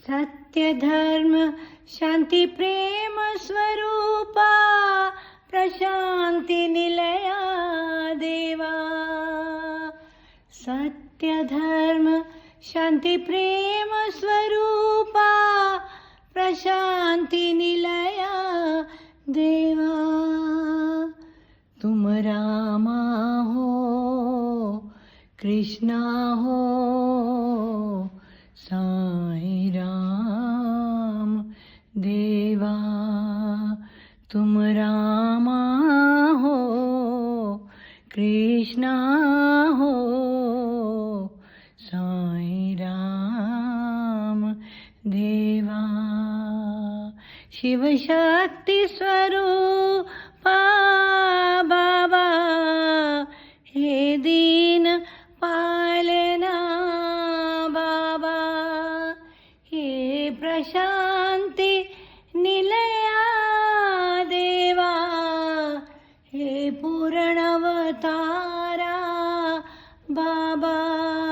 सत्य धर्म शांती प्रेम स्वरूपा प्रशांती निलया देवा. सत्य धर्म शांती प्रेम स्वरूपा प्रशांती निलया देवा. तुम रामा हो कृष्णा हो साई राम देवा. तुम रामा हो कृष्णा हो साई राम देवा. शिवशक्ती स्वरूपा बाबा हे दीन पालना बाबा. हे प्रशांती निलया देवा. हे पूर्णवतारा बाबा.